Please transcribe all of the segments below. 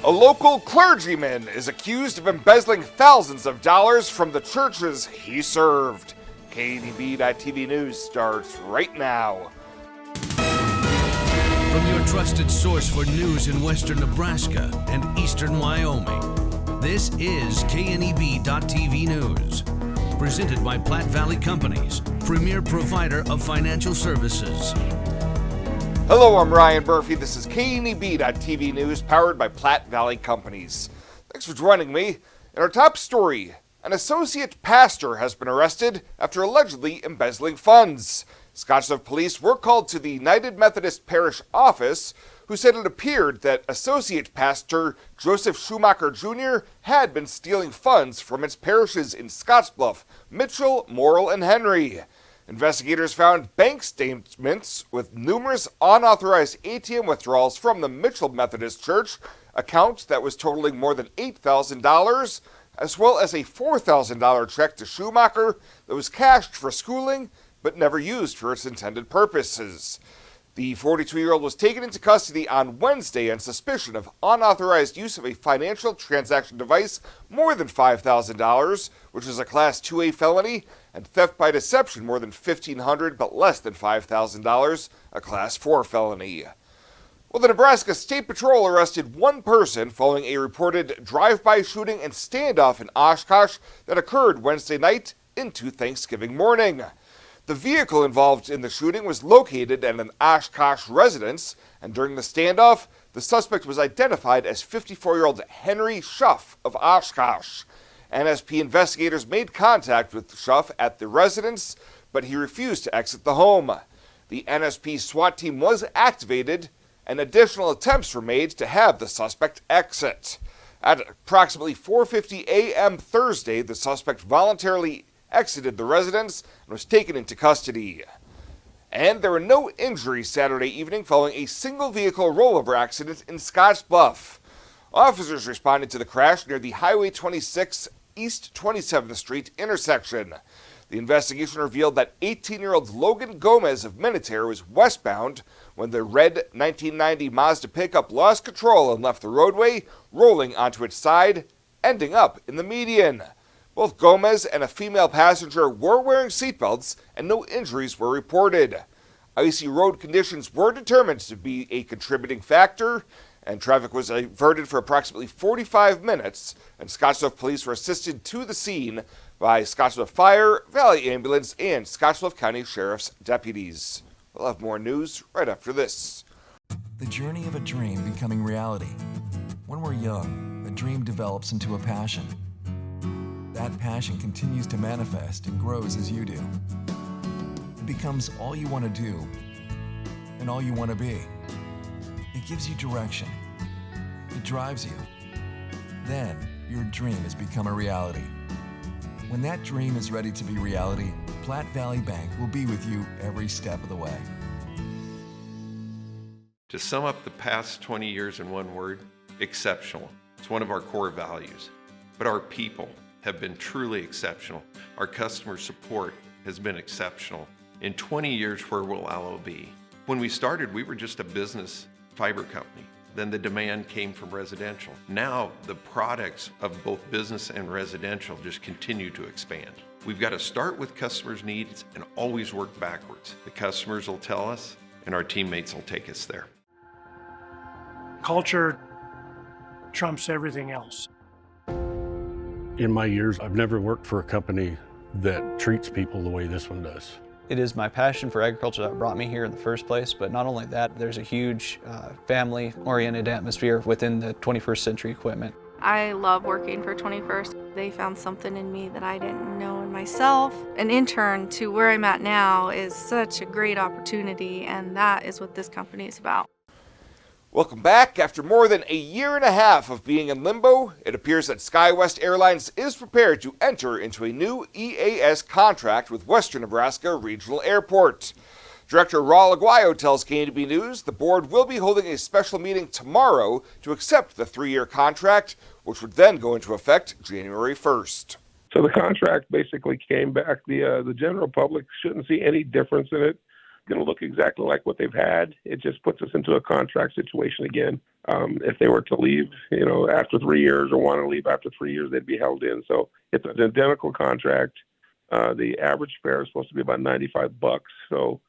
A local clergyman is accused of embezzling thousands of dollars from the churches he served. KNEB.TV News starts right now. From your trusted source for news in western Nebraska and eastern Wyoming, this is KNEB.TV News. Presented by Platte Valley Companies, premier provider of financial services. Hello, I'm Ryan Murphy. This is KNEB.TV News, powered by Platte Valley Companies. Thanks for joining me. In our top story, an associate pastor has been arrested after allegedly embezzling funds. Scottsbluff police were called to the United Methodist Parish office, who said it appeared that associate pastor Joseph Schumacher Jr. had been stealing funds from its parishes in Scottsbluff, Mitchell, Morrill, and Henry. Investigators found bank statements with numerous unauthorized ATM withdrawals from the Mitchell Methodist Church account that was totaling more than $8,000, as well as a $4,000 check to Schumacher that was cashed for schooling but never used for its intended purposes. The 42-year-old was taken into custody on Wednesday on suspicion of unauthorized use of a financial transaction device more than $5,000, which is a Class 2A felony, and theft by deception more than $1,500 but less than $5,000, a Class 4 felony. Well, the Nebraska State Patrol arrested one person following a reported drive-by shooting and standoff in Oshkosh that occurred Wednesday night into Thanksgiving morning. The vehicle involved in the shooting was located at an Oshkosh residence, and during the standoff, the suspect was identified as 54-year-old Henry Schuff of Oshkosh. NSP investigators made contact with Schuff at the residence, but he refused to exit the home. The NSP SWAT team was activated, and additional attempts were made to have the suspect exit. At approximately 4:50 a.m. Thursday, the suspect voluntarily exited the residence and was taken into custody. And there were no injuries Saturday evening following a single vehicle rollover accident in Scottsbluff. Officers responded to the crash near the Highway 26 East 27th Street intersection. The investigation revealed that 18-year-old Logan Gomez of Minutair was westbound when the red 1990 Mazda pickup lost control and left the roadway, rolling onto its side, ending up in the median. Both Gomez and a female passenger were wearing seatbelts, and no injuries were reported. Icy road conditions were determined to be a contributing factor, and traffic was diverted for approximately 45 minutes, and Scottsbluff police were assisted to the scene by Scottsbluff Fire, Valley Ambulance, and Scottsbluff County Sheriff's deputies. We'll have more news right after this. The journey of a dream becoming reality. When we're young, a dream develops into a passion. That passion continues to manifest and grows as you do. It becomes all you want to do and all you want to be. It gives you direction. It drives you. Then your dream has become a reality. When that dream is ready to be reality, Platte Valley Bank will be with you every step of the way. To sum up the past 20 years in one word, exceptional. It's one of our core values. But our people have been truly exceptional. Our customer support has been exceptional. In 20 years, where will Allo be? When we started, we were just a business fiber company. Then the demand came from residential. Now the products of both business and residential just continue to expand. We've got to start with customers' needs and always work backwards. The customers will tell us, and our teammates will take us there. Culture trumps everything else. In my years, I've never worked for a company that treats people the way this one does. It is my passion for agriculture that brought me here in the first place, but not only that, there's a huge family-oriented atmosphere within the 21st Century Equipment. I love working for 21st. They found something in me that I didn't know in myself. An intern to where I'm at now is such a great opportunity, and that is what this company is about. Welcome back. After more than a year and a half of being in limbo, it appears that SkyWest Airlines is prepared to enter into a new EAS contract with Western Nebraska Regional Airport. Director Raul Aguayo tells KNEB News the board will be holding a special meeting tomorrow to accept the 3-year contract, which would then go into effect January 1st. So the contract basically came back. The general public shouldn't see any difference in it. going to look exactly like what they've had. It just puts us into a contract situation again. If they were to leave, after 3 years or want to leave after 3 years, they'd be held in. So it's an identical contract. The average fare is supposed to be about $95. So,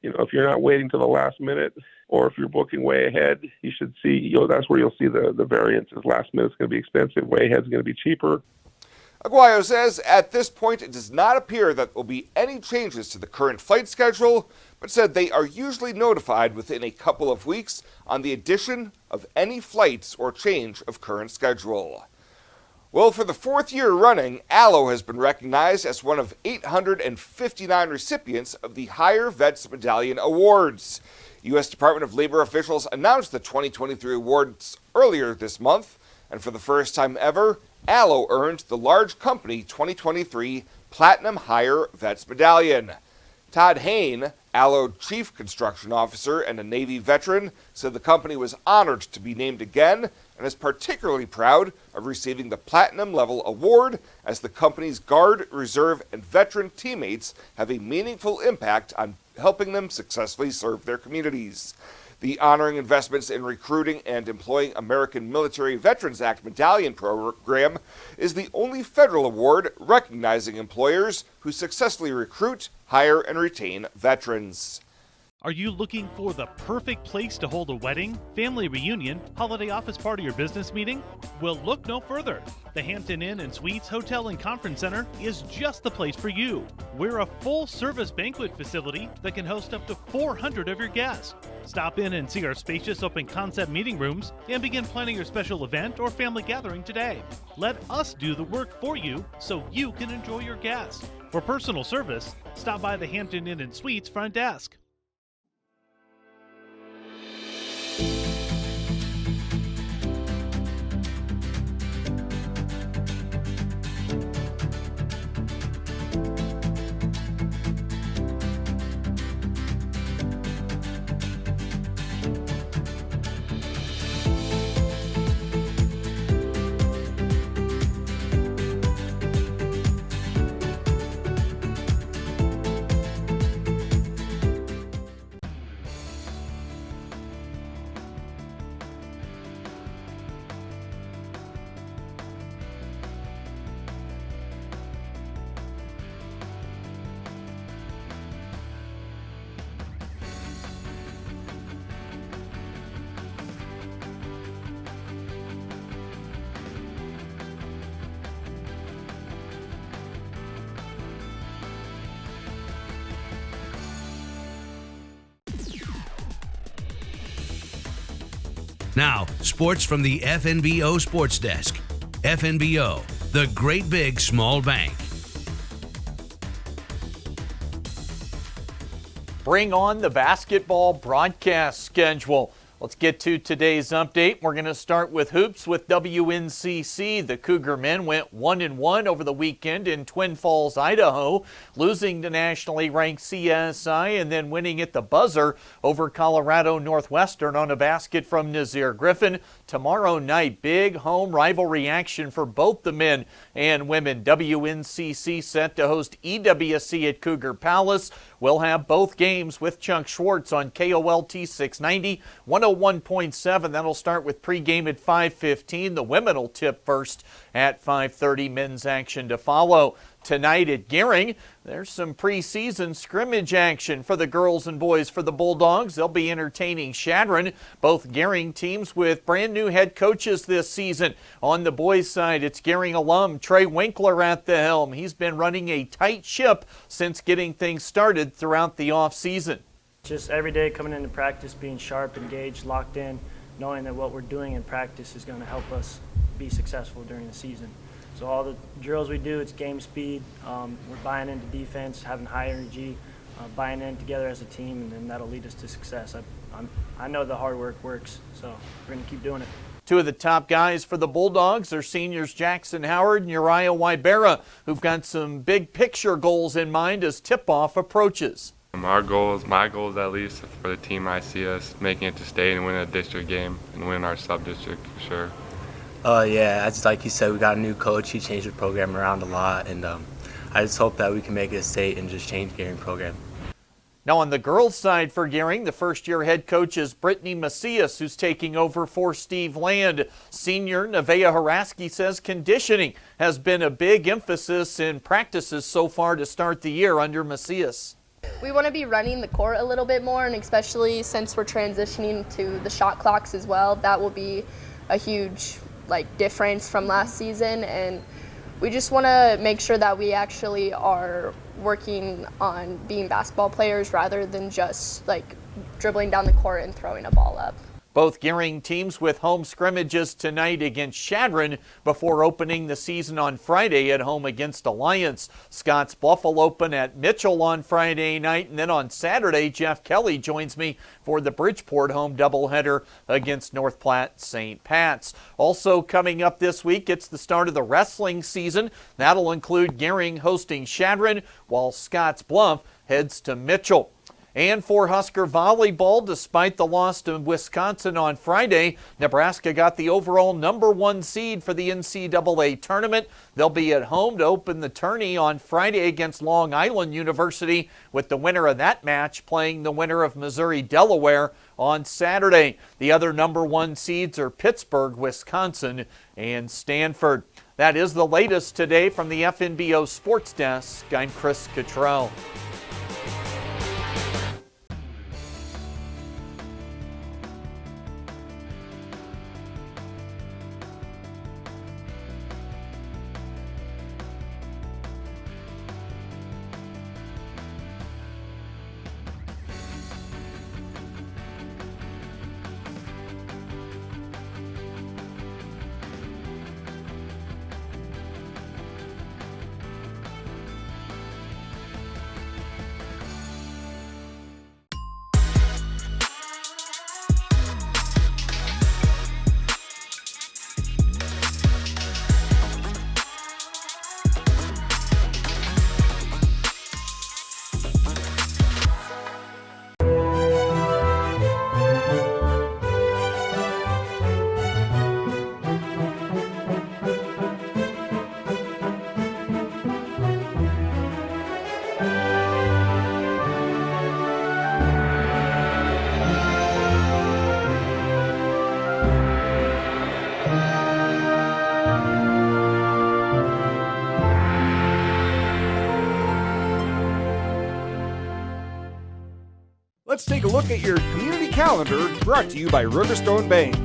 if you're not waiting to the last minute, or if you're booking way ahead, you should see, that's where you'll see the variances. Last minute's going to be expensive. Way ahead's going to be cheaper. Aguayo says at this point it does not appear that there will be any changes to the current flight schedule, but said they are usually notified within a couple of weeks on the addition of any flights or change of current schedule. Well, for the fourth year running, ALO has been recognized as one of 859 recipients of the Higher Vets Medallion Awards. U.S. Department of Labor officials announced the 2023 awards earlier this month, and for the first time ever, ALO earned the Large Company 2023 Platinum Higher Vets Medallion. Todd Hain, ALO Chief Construction Officer and a Navy veteran, said the company was honored to be named again and is particularly proud of receiving the Platinum Level Award as the company's Guard, Reserve, and veteran teammates have a meaningful impact on helping them successfully serve their communities. The Honoring Investments in Recruiting and Employing American Military Veterans Act Medallion Program is the only federal award recognizing employers who successfully recruit, hire, and retain veterans. Are you looking for the perfect place to hold a wedding, family reunion, holiday office party, or business meeting? Well, look no further. The Hampton Inn and Suites Hotel and Conference Center is just the place for you. We're a full-service banquet facility that can host up to 400 of your guests. Stop in and see our spacious open-concept meeting rooms and begin planning your special event or family gathering today. Let us do the work for you so you can enjoy your guests. For personal service, stop by the Hampton Inn and Suites front desk. Now, sports from the FNBO Sports Desk. FNBO, the great big small bank. Bring on the basketball broadcast schedule. Let's get to today's update. We're going to start with hoops with WNCC. The Cougar men went 1-1 over the weekend in Twin Falls, Idaho, losing to nationally ranked CSI and then winning at the buzzer over Colorado Northwestern on a basket from Nazir Griffin. Tomorrow night, big home rivalry action for both the men and women. WNCC set to host EWC at Cougar Palace. We'll have both games with Chuck Schwartz on KOLT 690, 101.7. That'll start with pregame at 5:15. The women will tip first at 5:30. Men's action to follow. Tonight at Gering, there's some preseason scrimmage action for the girls and boys for the Bulldogs. They'll be entertaining Chadron. Both Gering teams with brand new head coaches this season. On the boys' side, it's Gering alum Trey Winkler at the helm. He's been running a tight ship since getting things started throughout the offseason. Just every day coming into practice, being sharp, engaged, locked in, knowing that what we're doing in practice is going to help us be successful during the season. So all the drills we do, it's game speed. We're buying into defense, having high energy, buying in together as a team, and then that'll lead us to success. I know the hard work works, so we're going to keep doing it. Two of the top guys for the Bulldogs are seniors Jackson Howard and Uriah Wybera, who've got some big picture goals in mind as tip-off approaches. My goals at least for the team, I see us making it to state and win a district game and win our sub-district for sure. Yeah, just like you said, we got a new coach. He changed the program around a lot, and I just hope that we can make it a state and just change Gering program. Now on the girls' side for Gering, the first-year head coach is Brittany Macias, who's taking over for Steve Land. Senior Nevaeh Haraski says conditioning has been a big emphasis in practices so far to start the year under Macias. We want to be running the court a little bit more, and especially since we're transitioning to the shot clocks as well, that will be a huge difference from last season, and we just want to make sure that we actually are working on being basketball players rather than just dribbling down the court and throwing a ball up. Both Gering teams with home scrimmages tonight against Chadron before opening the season on Friday at home against Alliance. Scotts Bluff will open at Mitchell on Friday night, and then on Saturday, Jeff Kelly joins me for the Bridgeport home doubleheader against North Platte St. Pat's. Also coming up this week, it's the start of the wrestling season. That'll include Gering hosting Chadron, while Scotts Bluff heads to Mitchell. And for Husker volleyball, despite the loss to Wisconsin on Friday, Nebraska got the overall #1 seed for the NCAA tournament. They'll be at home to open the tourney on Friday against Long Island University, with the winner of that match playing the winner of Missouri-Delaware on Saturday. The other #1 seeds are Pittsburgh, Wisconsin, and Stanford. That is the latest today from the FNBO Sports Desk. I'm Chris Cottrell. Let's take a look at your community calendar, brought to you by Riverstone Bank.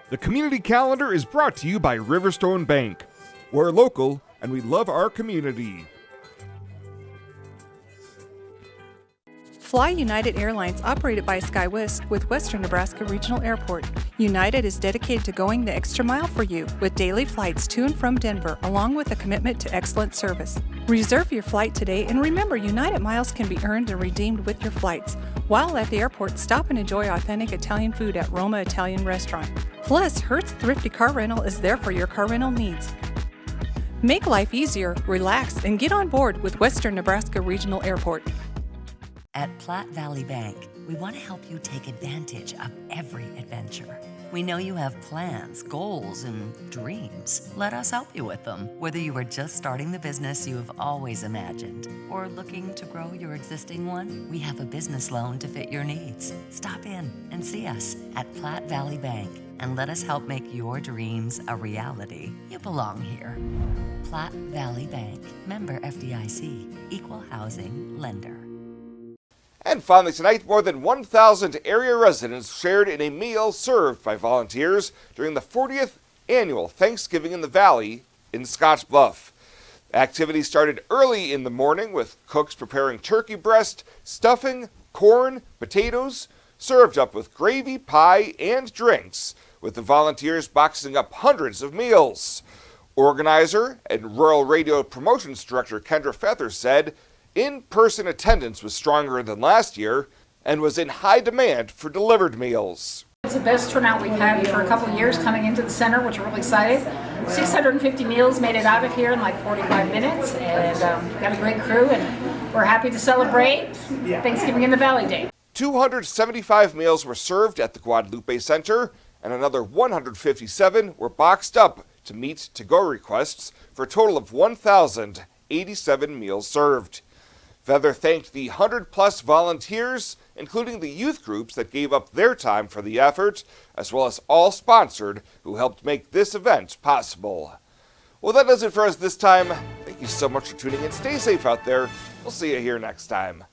The community calendar is brought to you by Riverstone Bank. We're local and we love our community. Fly United Airlines, operated by SkyWest with Western Nebraska Regional Airport. United is dedicated to going the extra mile for you with daily flights to and from Denver, along with a commitment to excellent service. Reserve your flight today, and remember, United miles can be earned and redeemed with your flights. While at the airport, stop and enjoy authentic Italian food at Roma Italian Restaurant. Plus, Hertz Thrifty Car Rental is there for your car rental needs. Make life easier, relax, and get on board with Western Nebraska Regional Airport. At Platte Valley Bank, we want to help you take advantage of every adventure. We know you have plans, goals, and dreams. Let us help you with them. Whether you are just starting the business you have always imagined or looking to grow your existing one, we have a business loan to fit your needs. Stop in and see us at Platte Valley Bank and let us help make your dreams a reality. You belong here. Platte Valley Bank, member FDIC, equal housing lender. And finally tonight, more than 1,000 area residents shared in a meal served by volunteers during the 40th annual Thanksgiving in the Valley in Scotts Bluff. Activity started early in the morning with cooks preparing turkey breast, stuffing, corn, potatoes, served up with gravy, pie, and drinks, with the volunteers boxing up hundreds of meals. Organizer and Rural Radio Promotions Director Kendra Feather said in-person attendance was stronger than last year and was in high demand for delivered meals. It's the best turnout we've had for a couple of years coming into the center, which we're really excited. 650 meals made it out of here in like 45 minutes, and got a great crew, and we're happy to celebrate Thanksgiving in the Valley Day. 275 meals were served at the Guadalupe Center, and another 157 were boxed up to meet to-go requests for a total of 1,087 meals served. Feather thanked the 100-plus volunteers, including the youth groups that gave up their time for the effort, as well as all sponsored who helped make this event possible. Well, that does it for us this time. Thank you so much for tuning in. Stay safe out there. We'll see you here next time.